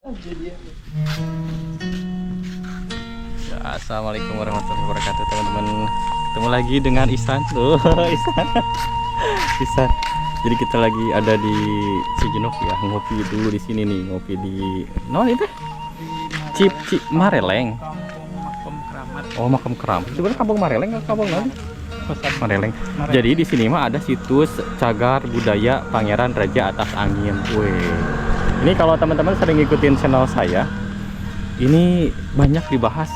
Ya, assalamualaikum warahmatullahi wabarakatuh teman-teman. Ketemu lagi dengan Ihsan. Ihsan. Ihsan. Jadi kita lagi ada di Cijenok ya, ngopi dulu di sini nih, ngopi di itu Cip Mareleng. Oh, Makam Keramat. Sebenarnya Kampung Mareleng atau Kampung mana? Mareleng. Jadi di sini mah ada situs cagar budaya Pangeran Raja Atas Angin. Wih. Ini kalau teman-teman sering ngikutin channel saya, ini banyak dibahas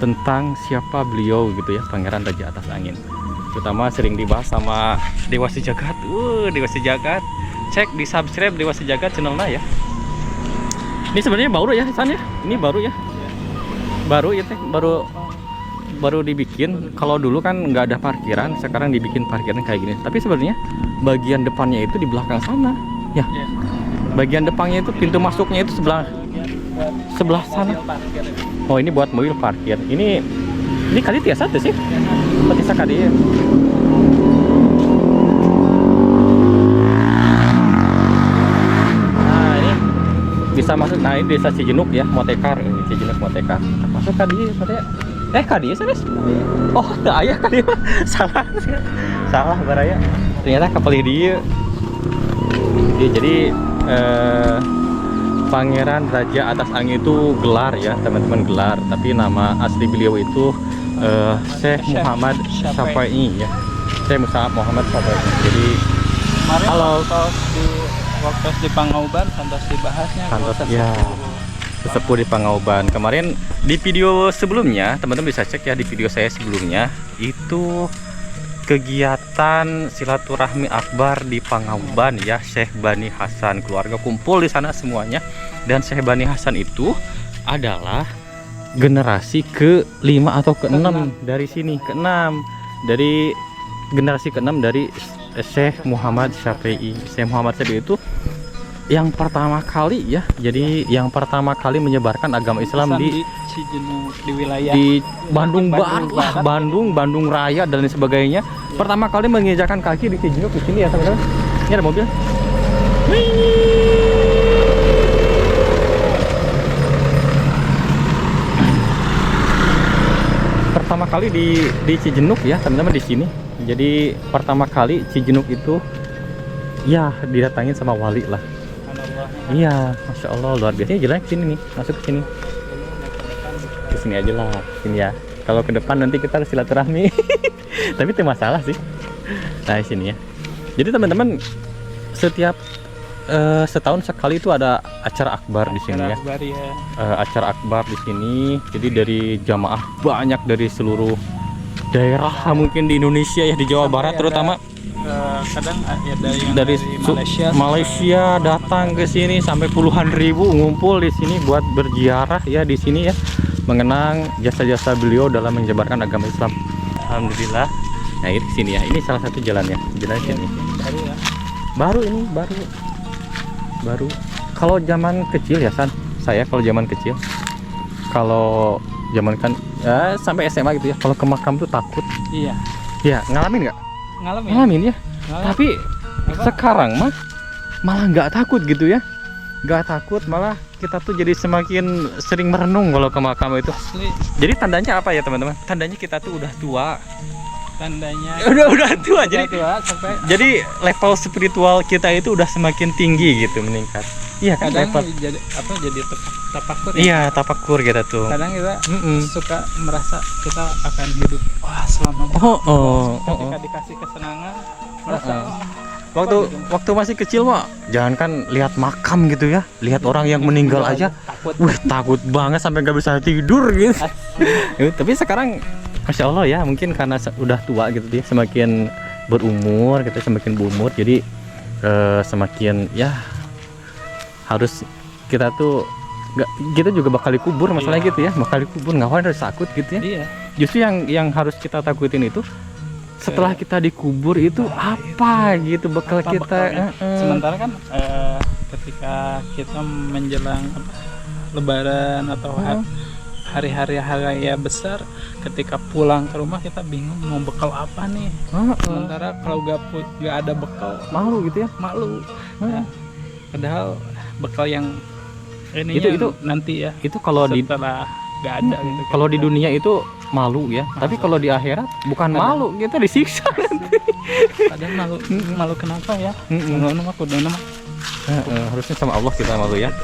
tentang siapa beliau gitu ya, Pangeran Raja Atas Angin. Terutama sering dibahas sama Dewa Sejagat. Dewa Sejagat. Cek di subscribe Dewa Sejagat channelnya ya. Ini sebenarnya baru ya, San ya. Ini baru ya. Baru ya teh, baru dibikin. Kalau dulu kan nggak ada parkiran, sekarang dibikin parkiran kayak gini. Tapi sebenarnya bagian depannya itu di belakang sana. Ya. Bagian depannya itu pintu masuknya itu sebelah sana. Oh, ini buat mobil parkir. Ini kali tiasa tuh sih. Petisa kali ya. Nah, ini bisa masuk. Nah, ini desa Cijenok ya, Motekar. Ini Cijenok Motekar. Masuk kali ya, kadi ya, oh, ayah kadi. Salah baraya. Ternyata kapal dia. Jadi Pangeran Raja Atas Angin itu gelar ya teman-teman, gelar, tapi nama asli beliau itu Syekh Muhammad Syafi'i ya. Syekh Muhammad Syafi'i. Jadi halo waktu di Pangauban santos dibahasnya. Santos ya. Sesepuh di Pangauban. Kemarin di video sebelumnya teman-teman bisa cek ya, di video saya sebelumnya itu kegiatan silaturahmi akbar di Pangauban ya, Syekh Bani Hasan, keluarga kumpul di sana semuanya. Dan Syekh Bani Hasan itu adalah generasi ke-5 atau ke-6 dari sini, ke-6 dari generasi ke-6 dari Syekh Muhammad Syafi'i. Syekh Muhammad Syafi'i itu yang pertama kali ya, jadi yang pertama kali menyebarkan agama Islam di Cijenok, di wilayah di Bandung Barat, Bandung Raya dan lain sebagainya. Pertama kali menginjakan kaki di Cijenok di sini ya teman-teman. Ini ada mobil. Pertama kali di Cijenok ya teman-teman, di sini. Jadi pertama kali Cijenok itu ya didatangin sama wali lah. Iya, masya Allah, luar biasa. Jalan ke sini nih, masuk ke sini. Ke sini aja lah, sini ya. Kalau ke depan nanti kita harus silaturahmi. Tapi itu masalah sih. Nah, di sini ya. Jadi teman-teman, setiap setahun sekali itu ada acara akbar di sini ya. Acara akbar di sini. Jadi dari jamaah banyak dari seluruh daerah mungkin di Indonesia ya, di Jawa Barat terutama. Kadang ya dari Malaysia datang ke sini sampai puluhan ribu ngumpul di sini buat berziarah ya di sini ya, mengenang jasa-jasa beliau dalam menyebarkan agama Islam. Alhamdulillah. Nah, ini sini ya. Ini salah satu jalannya. Jalan sini. Baru ya. Baru. Kalau zaman kecil ya San, saya kalau zaman kecil, kalau zaman kan sampai SMA gitu ya, kalau ke makam tuh takut. Iya. Ya, ngalamin nggak? Ngalamin ya. Tapi sekarang mah malah nggak takut gitu ya, nggak takut, malah kita tuh jadi semakin sering merenung kalau ke makam itu. Asli. Jadi tandanya apa ya teman-teman? Tandanya kita tuh udah tua. Tandanya udah tua. sampai Jadi level spiritual kita itu udah semakin tinggi gitu, meningkat. Iya kan, kadang level. jadi tapakur ya? Iya, tapakur kita tuh. Kadang kita suka merasa kita akan hidup selama ketika dikasih kesenangan merasa waktu masih kecil mah jangankan lihat makam gitu ya, lihat orang yang meninggal aja takut banget sampai nggak bisa tidur gitu. Tapi sekarang masya Allah ya, mungkin karena udah tua gitu dia, semakin berumur gitu, semakin berumur, jadi semakin ya harus kita tuh kita juga bakal dikubur, masalahnya gitu ya, bakal dikubur, ngapain harus takut gitu ya. Iya. Justru yang harus kita takutin itu setelah kita dikubur itu apa gitu bakal kita. Sementara kan ketika kita menjelang Lebaran atau hari-hari besar, ketika pulang ke rumah kita bingung mau bekal apa nih. Sementara kalau gak ada bekal, malu gitu ya, malu. Padahal bekal yang Ini Itu nanti ya itu kalau di setelah nggak ada gitu. kalau di dunia itu malu ya, tapi kalau di akhirat bukan malu, kita disiksa nanti. Padahal malu, malu kenapa ya? Mm-mm. Ngono mah kudu nama. Harusnya sama Allah kita malu ya.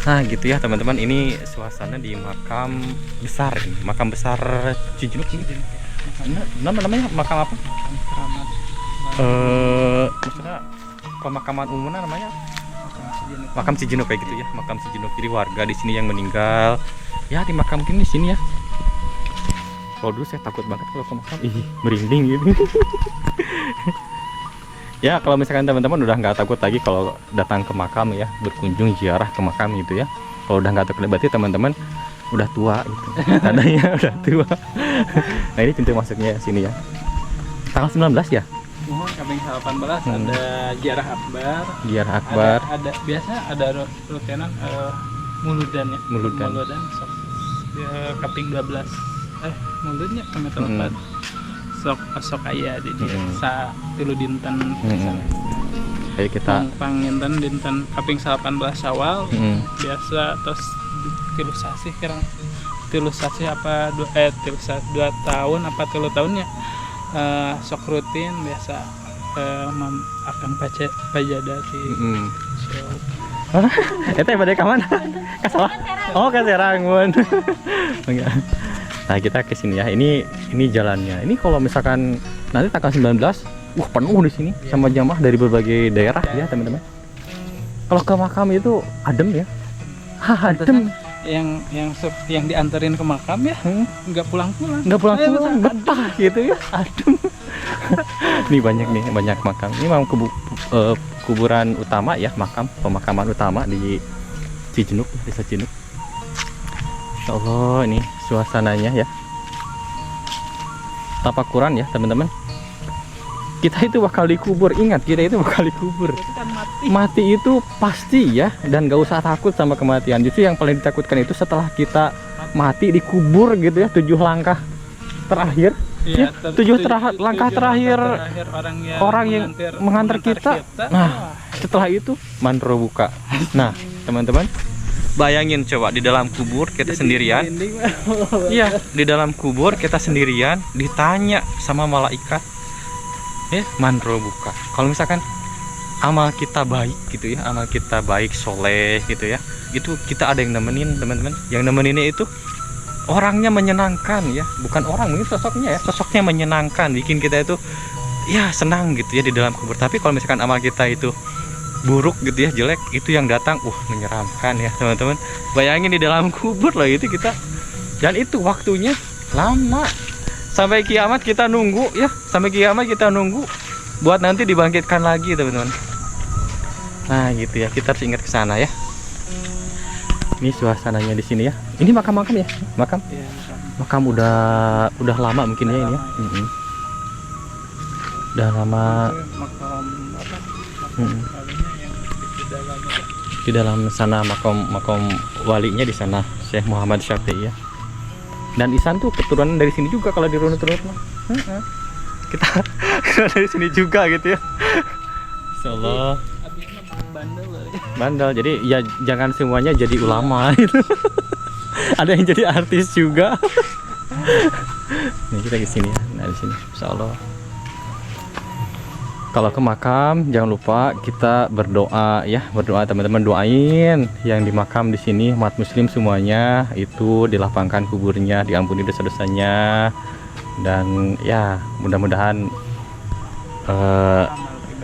Nah gitu ya teman-teman, ini suasana di makam besar ini, makam besar Cijunuk. Namanya makam apa? Keramat. Maksudnya pemakaman umumnya namanya Sejenis. makam Cijunuk kayak gitu ya, makam Cijunuk. Jadi warga di sini yang meninggal ya dimakamkan di sini ya. Kalau dulu saya takut banget kalau ke makam, merinding gitu. Ya kalau misalkan teman-teman udah nggak takut lagi kalau datang ke makam ya, berkunjung ziarah ke makam gitu ya. Kalau udah nggak takut berarti teman-teman udah tua gitu. Tandanya udah tua. Nah ini pintu masuknya sini ya. Tanggal 19 ya? Mohon kambing 18 ada ziarah akbar. Ziarah akbar. Ada biasa ada rutinan muludan ya. Muludan. Sok kaping 12. Muludnya kami telepon. Sok aya di dia. Sa tilu dinten. Kayak kita panginten dinten kaping 18 Syawal. Biasa terus tilu sasi kirang. Tilu sasi apa 2 tahun apa 3 tahunnya. Sok rutin biasa akan pajada di itu yang pada kaman? Kasalah? Oh Kaserang mun. Nah kita ke sini ya. Ini jalannya. Ini kalau misalkan nanti tanggal 19, penuh di sini sama jamaah dari berbagai daerah ya teman-teman. Kalau ke makam itu adem ya. Adem. Yang dianterin ke makam ya nggak pulang-pulang. Betah gitu ya. Adem. Ini banyak makam. Ini memang kuburan utama ya, pemakaman utama di Cijunuk, desa Cijunuk. Insya Allah ini suasananya ya. Tapakuran ya teman-teman. Kita itu bakal dikubur, ingat kita itu bakal dikubur. Mati itu pasti ya, dan gak usah takut sama kematian. Justru yang paling ditakutkan itu setelah kita mati dikubur gitu ya, 7 langkah terakhir. Ya, 7 langkah terakhir orang yang mengantar kita. Nah, setelah itu mandro buka. Nah, teman-teman, bayangin coba di dalam kubur kita sendirian. Iya, di dalam kubur kita sendirian ditanya sama malaikat. Ya, mandro buka. Kalau misalkan amal kita baik gitu ya, amal kita baik, soleh gitu ya, itu kita ada yang nemenin teman-teman. Yang nemeninnya itu orangnya menyenangkan ya, bukan orang, mungkin sosoknya ya, sosoknya menyenangkan, bikin kita itu ya senang gitu ya di dalam kubur. Tapi kalau misalkan amal kita itu buruk gitu ya, jelek, itu yang datang menyeramkan ya teman-teman. Bayangin di dalam kubur loh itu kita, dan itu waktunya lama. Sampai kiamat kita nunggu ya, sampai kiamat kita nunggu buat nanti dibangkitkan lagi teman-teman. Nah gitu ya, kita harus ingat ke sana ya. Ini suasananya di sini ya. Ini makam ya, makam. Ya, Makam udah lama mungkin ya ini ya. Udah lama. Makam apa? Di dalam sana makam walinya di sana, Syekh Muhammad Syafi'i ya. Dan Isan tuh keturunan dari sini juga kalau dirunut-runut mah. Kita dari sini juga gitu ya. Insyaallah. Bandel. Jadi ya jangan semuanya jadi ulama gitu. Ada yang jadi artis juga. Nih kita di sini ya. Nah di sini insyaallah. Kalau ke makam jangan lupa kita berdoa ya, berdoa teman-teman, doain yang di makam di sini umat muslim semuanya itu dilapangkan kuburnya, diampuni dosa-dosanya, dan ya mudah-mudahan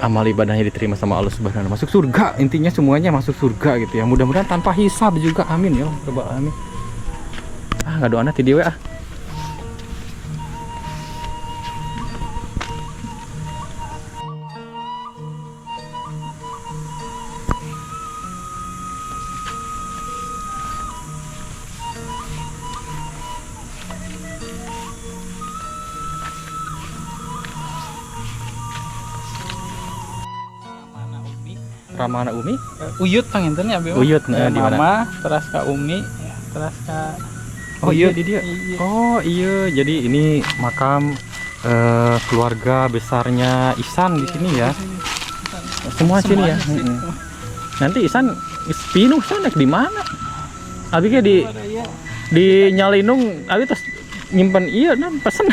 amal ibadahnya diterima sama Allah Subhanahu wa Ta'ala, masuk surga, intinya semuanya masuk surga gitu ya, mudah-mudahan tanpa hisab juga, amin ya Allah, amin. Nggak doa nanti dewe Ramana Umi, Uyut pangintennya Uyut di mana? Mama, terus ke Umi, ya, terus ke Uyut di dia. Oh iya, jadi ini makam keluarga besarnya Ihsan di sini ya. Semua sini ya. Nanti Ihsan pinuh sana di mana? Abi kayak di Iya. nyalinung, abi terus nyimpan iya nan pesen.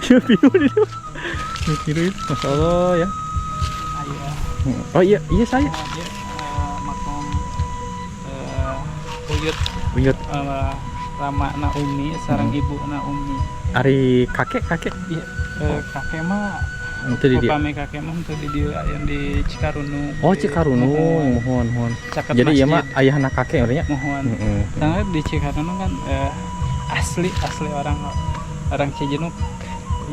Dia bingung di situ. Mikirin, Masya Allah ya. Ayah. Oh iya saya. Dia makom Uyut Uyut Rama na Umi sareng ibu na Umi. Ari kakek. Iya. Kakek mah Itu di dia. upami kakek mah teu di dia yang di Cikarunu. Oh Cikarunu, mohon. Caket Jadi iya masjid. mah ayahna kakek orangnya. Mohon. Heeh. Karena di Cikarunu kan asli orang Cijenuk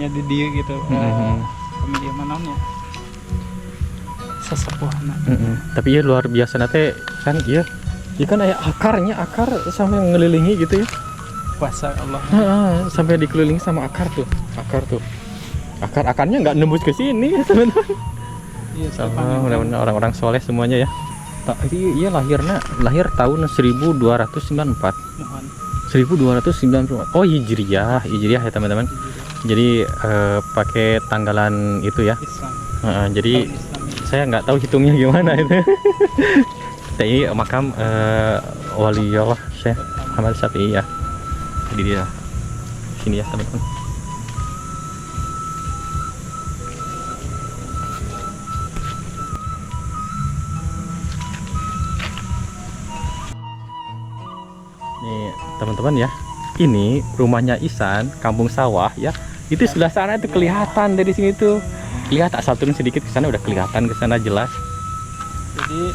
ya di dia gitu. Pemilik manonnya sesepuhna. Tapi ya luar biasa nate kan iya. Iya kan aya akar sampai ngelilingi gitu ya. Kuasa Allah. Sampai dikelilingi sama akar tuh. Akarnya nggak nembus ke sini ya teman-teman. Iya, Sama mudah-mudahan orang-orang soleh semuanya ya. Iya lahir tahun 1294. Mohon. 1294. Oh Hijriyah ya teman-teman. Jadi pakai tanggalan itu ya. Islam. Jadi Islam. saya nggak tahu hitungnya gimana itu. Tapi makam Waliullah Syekh Ahmad Syafi'i ya. Jadi dia sini ya teman-teman. Nih teman-teman ya, ini rumahnya Ihsan, kampung sawah ya. Itu sebelah sana itu kelihatan dari sini tuh. Lihat asal turun sedikit ke sana udah kelihatan ke sana jelas. Jadi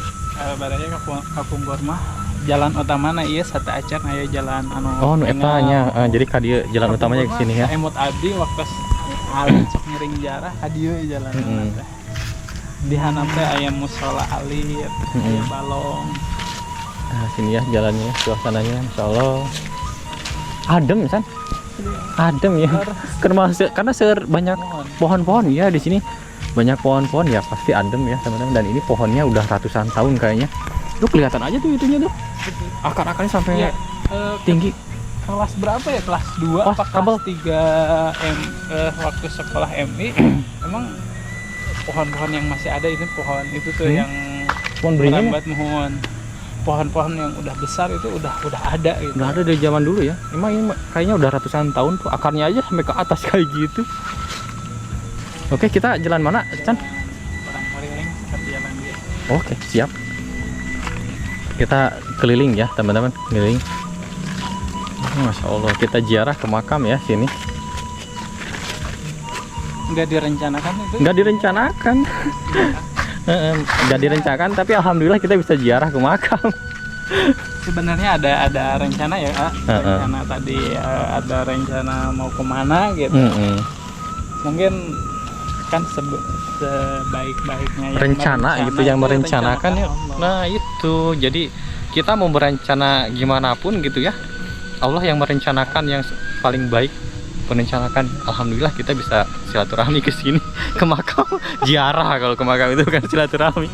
barangnya kapung Gormah jalan utamana ieu sate acan aya jalan anu. Oh nu eta nya. Jadi ka dieu jalan utamanya ke sini ya. Emot abdi waktu alin sok ngiring jarah ka dieu jalan. Di hanap teh aya mushola alit, aya balong. Nah, sini ya jalannya, suasananya Masya Allah. Adem San. Adem ya. Karena banyak pohon-pohon ya di sini. Banyak pohon-pohon ya pasti adem ya teman-teman. Dan ini pohonnya udah ratusan tahun kayaknya. Tuh kelihatan aja tuh itunya tuh. Akar-akarnya sampai Ya, tinggi. kelas berapa ya? Kelas 2 Oh, apa kabel. kelas 3 waktu sekolah MI emang pohon-pohon yang masih ada itu pohon itu tuh yang Pohon beringin. merambat mohon. Pohon-pohon yang udah besar itu udah ada gitu. Udah ada dari zaman dulu ya. Emang ini kayaknya udah ratusan tahun tuh akarnya aja sampai ke atas kayak gitu. Oke, kita jalan mana, Chan? Orang keliling seperti jalan dia. Oke, siap. Kita keliling ya, teman-teman, keliling. Masya Allah, kita ziarah ke makam ya sini. Nggak direncanakan itu? Nggak direncanakan. Nggak direncanakan, tapi alhamdulillah kita bisa ziarah ke makam. Sebenarnya ada rencana ya, Kak. Rencana tadi ada rencana mau kemana gitu. Mungkin kan sebaik-baiknya yang Rencana gitu yang merencanakan ya. Allah. Nah itu, jadi kita mau berencana gimana pun gitu ya. Allah yang merencanakan yang paling baik merencanakan. Alhamdulillah kita bisa silaturahmi ke sini ke makam ziarah. Kalau ke makam itu kan silaturahmi.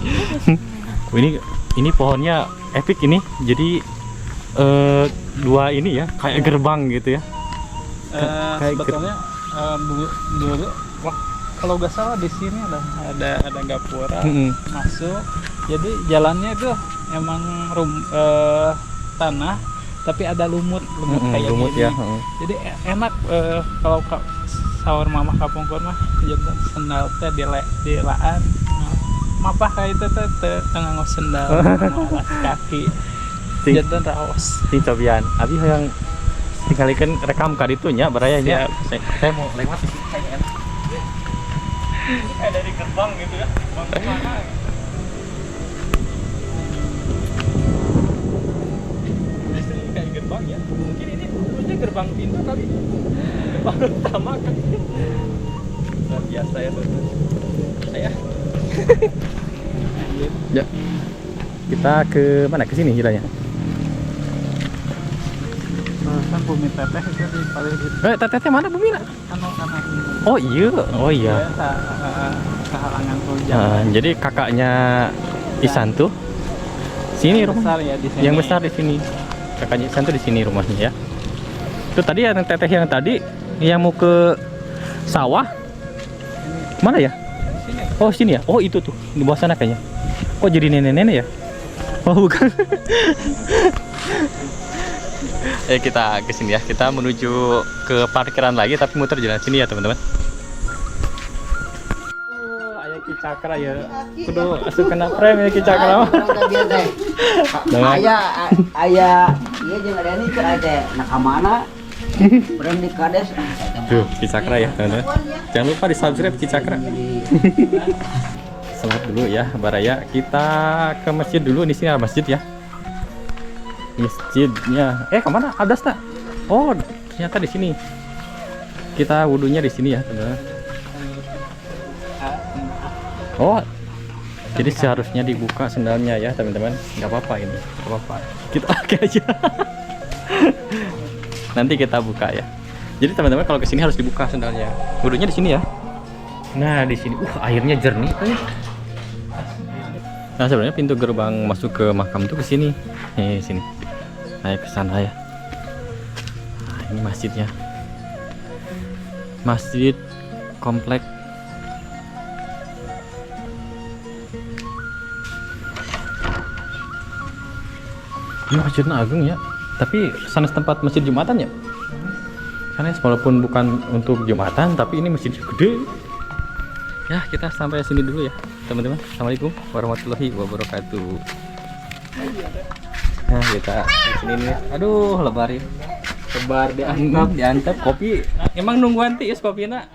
Ini pohonnya epic ini. Jadi dua ini ya kayak gerbang gitu ya. Kayak Sebetulnya dulu wah kalau nggak salah di sini ada gapura masuk. Jadi jalannya itu emang tanah tapi ada lumut kayak lumut gini. ya. Jadi enak kalau sahur mama kapung mah jantan sendal teh dilaan mapah kayak itu teh tengah ngos sendal alas kaki jantan raos Ting cobian abi yang tinggalkan rekam ka ditu nya barayanya. Saya mau lewat di sini kayak dari gerbang gitu ya. Gerbang mana? Kayak gerbang ya. Mungkin ini dulunya gerbang pintu kali. Gerbang utama kan. Luar biasa ya teman. Saya. Ya. Kita ke mana? Ke sini jalannya. kan bumi teteh itu di paling Teteh mana Bumi? anu Oh iya. kehalangan hujan. Jadi kakaknya Ihsan tuh sini rumah. Besar ya di sini. Yang besar di sini. Kakaknya Ihsan tuh di sini rumahnya ya. Itu tadi yang teteh yang tadi yang mau ke sawah. Mana ya? Sini. Oh sini ya. Oh itu tuh di bawah sana kayaknya. Kok jadi nenek-nenek ya? Oh bukan. kita ke sini ya. Kita menuju ke parkiran lagi tapi muter jalan sini ya, teman-teman. Aya Ki Cakra ya. Kudu asup kena frame ya Ki Cakra. Ayah iya jeung ada ini keur aya nakamana berem di kades Tuh, Ki Cakra ya, teman-teman. Jangan lupa di-subscribe Ki Cakra. Salat dulu ya, Baraya. Kita ke masjid dulu. Di sini ada masjid ya. Masjidnya. Kemana? Abdas tak? Oh, ternyata di sini. Kita wudhunya di sini ya, teman-teman. Oh, jadi seharusnya dibuka sendalnya ya, teman-teman. Nggak apa-apa ini, nggak apa-apa. Kita pakai aja. Nanti kita buka ya. Jadi teman-teman kalau kesini harus dibuka sendalnya. Wudhunya di sini ya. Nah di sini, airnya jernih. Nah sebenarnya pintu gerbang masuk ke makam tuh ke sini. Sini. Naik ke sana ya. Nah, ini masjidnya. Masjid komplek. Ini masjidnya agung ya. Tapi sanes tempat masjid Jumatan ya. Karena walaupun bukan untuk Jumatan, tapi ini masjidnya gede. Ya kita sampai sini dulu ya, teman-teman. Assalamualaikum warahmatullahi wabarakatuh. Nah kita di sini nih. Aduh lebar ya. Lebar diantap kopi. Emang nungguan tiis kopi nak.